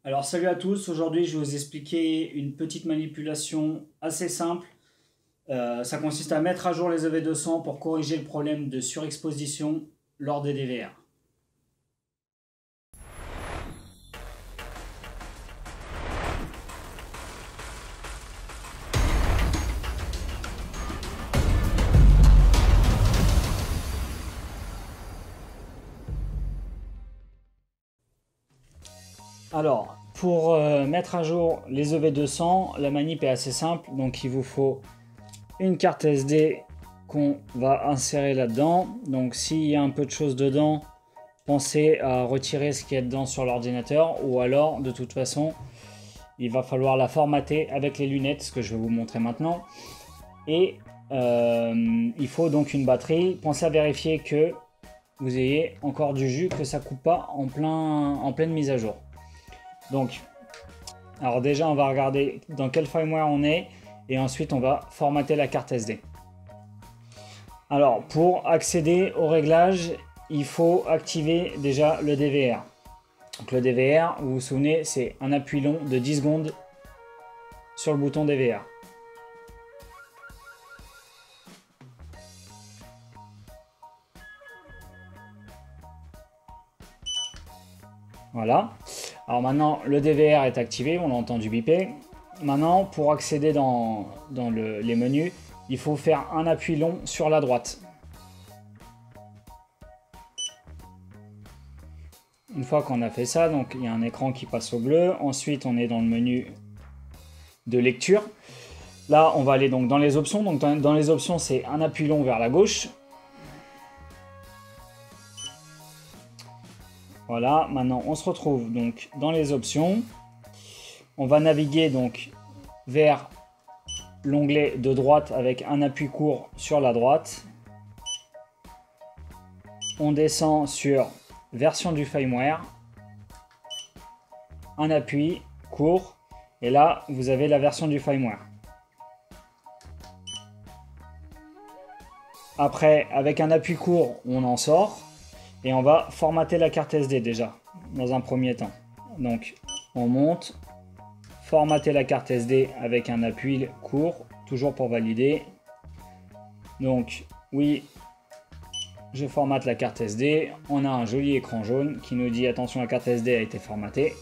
Alors salut à tous, aujourd'hui je vais vous expliquer une petite manipulation assez simple. Ça consiste à mettre à jour les EV200 pour corriger le problème de surexposition lors des DVR. Alors, pour mettre à jour les EV200, la manip est assez simple. Donc il vous faut une carte SD qu'on va insérer là-dedans. Donc s'il y a un peu de choses dedans, pensez à retirer ce qu'il y a dedans sur l'ordinateur. Ou alors, de toute façon, il va falloir la formater avec les lunettes, ce que je vais vous montrer maintenant. Et il faut donc une batterie. Pensez à vérifier que vous ayez encore du jus, que ça ne coupe pas en pleine mise à jour. Donc, alors déjà, on va regarder dans quel firmware on est et ensuite on va formater la carte SD. Alors, pour accéder au réglage, il faut activer déjà le DVR. Donc le DVR, vous vous souvenez, c'est un appui long de 10 secondes sur le bouton DVR. Voilà. Alors maintenant, le DVR est activé, on l'a entendu biper. Maintenant, pour accéder dans les menus, il faut faire un appui long sur la droite. Une fois qu'on a fait ça, donc il y a un écran qui passe au bleu. Ensuite, on est dans le menu de lecture. Là, on va aller donc dans les options. Donc dans les options, c'est un appui long vers la gauche. Voilà, maintenant on se retrouve donc dans les options. On va naviguer donc vers l'onglet de droite avec un appui court sur la droite. On descend sur version du firmware, un appui court, et là vous avez la version du firmware. Après, avec un appui court, on en sort. Et on va formater la carte SD déjà, dans un premier temps. Donc, on monte, formater la carte SD avec un appui court, toujours pour valider. Donc, oui, je formate la carte SD. On a un joli écran jaune qui nous dit attention, la carte SD a été formatée.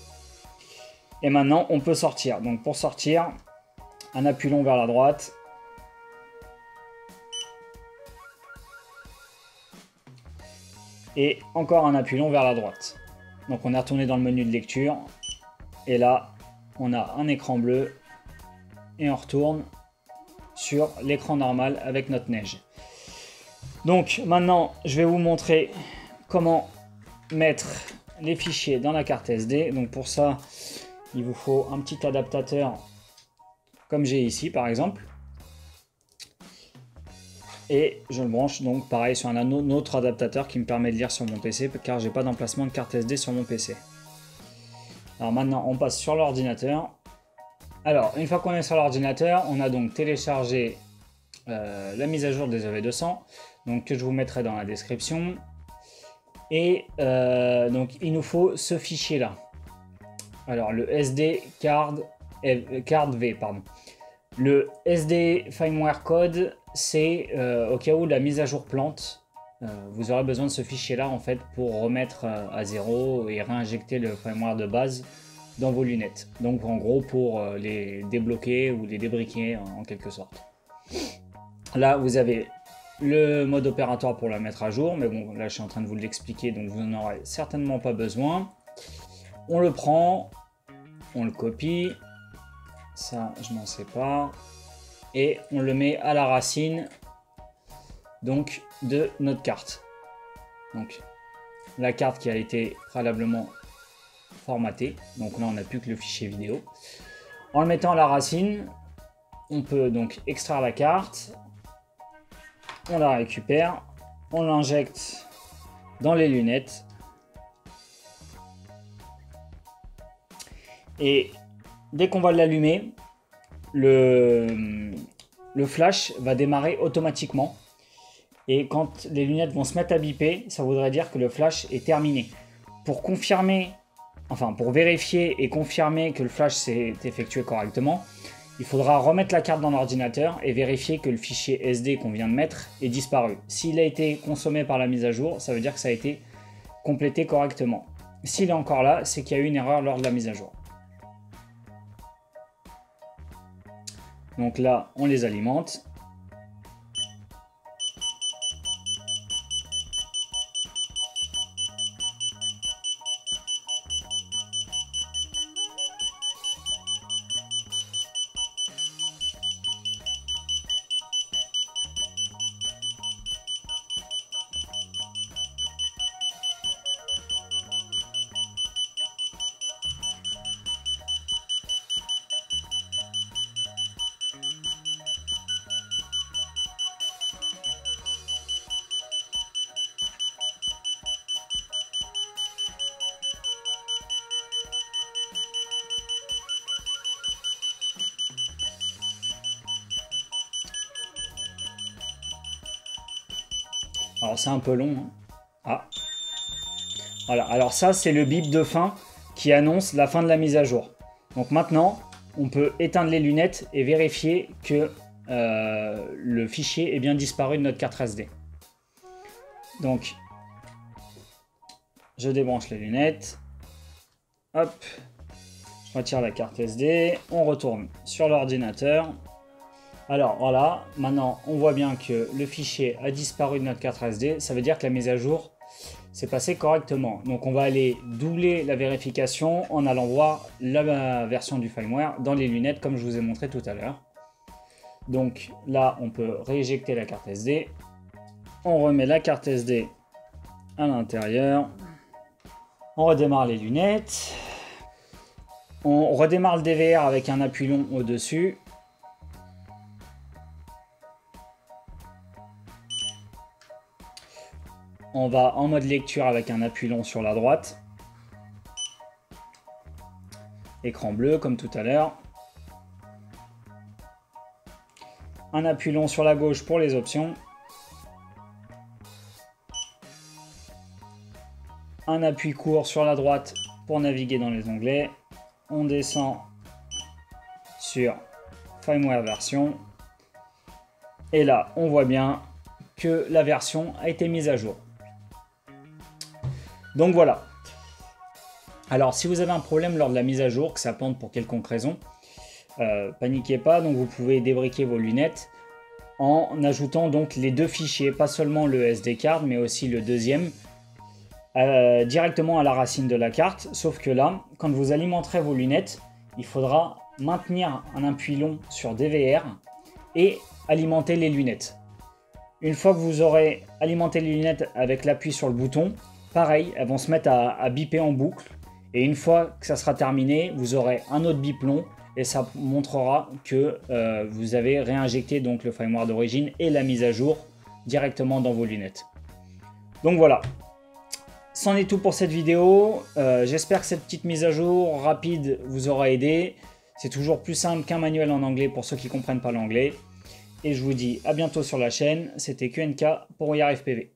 Et maintenant, on peut sortir. Donc, pour sortir, un appui long vers la droite. Et encore un appui long vers la droite. Donc on est retourné dans le menu de lecture. Et là, on a un écran bleu. Et on retourne sur l'écran normal avec notre neige. Donc maintenant, je vais vous montrer comment mettre les fichiers dans la carte SD. Donc pour ça, il vous faut un petit adaptateur comme j'ai ici par exemple. Et je le branche donc pareil sur un autre adaptateur qui me permet de lire sur mon PC car j'ai pas d'emplacement de carte SD sur mon PC. Alors maintenant on passe sur l'ordinateur. Alors une fois qu'on est sur l'ordinateur, on a donc téléchargé la mise à jour des EV200 donc que je vous mettrai dans la description. Et donc il nous faut ce fichier là. Alors le SD card V pardon. Le SD firmware code, c'est au cas où la mise à jour plante. Vous aurez besoin de ce fichier là en fait pour remettre à zéro et réinjecter le firmware de base dans vos lunettes. Donc en gros pour les débloquer ou les débriquer en quelque sorte. Là vous avez le mode opératoire pour la mettre à jour, mais bon là je suis en train de vous l'expliquer donc vous n'en aurez certainement pas besoin. On le prend, on le copie. Ça, je n'en sais pas. Et on le met à la racine donc de notre carte. Donc la carte qui a été préalablement formatée. Donc là, on n'a plus que le fichier vidéo. En le mettant à la racine, on peut donc extraire la carte. On la récupère. On l'injecte dans les lunettes. Et dès qu'on va l'allumer, le flash va démarrer automatiquement. Et quand les lunettes vont se mettre à biper, ça voudrait dire que le flash est terminé. Pour confirmer enfin pour vérifier et confirmer que le flash s'est effectué correctement, il faudra remettre la carte dans l'ordinateur et vérifier que le fichier SD qu'on vient de mettre est disparu. S'il a été consommé par la mise à jour, ça veut dire que ça a été complété correctement. S'il est encore là, c'est qu'il y a eu une erreur lors de la mise à jour. Donc là, on les alimente. Alors c'est un peu long. Hein. Ah. Voilà, alors ça c'est le bip de fin qui annonce la fin de la mise à jour. Donc maintenant, on peut éteindre les lunettes et vérifier que le fichier est bien disparu de notre carte SD. Donc, je débranche les lunettes. Hop, je retire la carte SD. On retourne sur l'ordinateur. Alors voilà, maintenant on voit bien que le fichier a disparu de notre carte SD. Ça veut dire que la mise à jour s'est passée correctement. Donc on va aller doubler la vérification en allant voir la version du firmware dans les lunettes comme je vous ai montré tout à l'heure. Donc là on peut rééjecter la carte SD. On remet la carte SD à l'intérieur. On redémarre les lunettes. On redémarre le DVR avec un appui long au-dessus. On va en mode lecture avec un appui long sur la droite. Écran bleu comme tout à l'heure. Un appui long sur la gauche pour les options. Un appui court sur la droite pour naviguer dans les onglets. On descend sur firmware version. Et là, on voit bien que la version a été mise à jour. Donc voilà. Alors si vous avez un problème lors de la mise à jour, que ça plante pour quelconque raison, paniquez pas, donc vous pouvez débriquer vos lunettes en ajoutant donc les deux fichiers, pas seulement le SD card mais aussi le deuxième, directement à la racine de la carte, sauf que là, quand vous alimenterez vos lunettes, il faudra maintenir un appui long sur DVR et alimenter les lunettes. Une fois que vous aurez alimenté les lunettes avec l'appui sur le bouton, pareil, elles vont se mettre à biper en boucle. Et une fois que ça sera terminé, vous aurez un autre bip long et ça montrera que vous avez réinjecté donc le firmware d'origine et la mise à jour directement dans vos lunettes. Donc voilà, c'en est tout pour cette vidéo. J'espère que cette petite mise à jour rapide vous aura aidé. C'est toujours plus simple qu'un manuel en anglais pour ceux qui ne comprennent pas l'anglais. Et je vous dis à bientôt sur la chaîne. C'était QNK pour YarFPV.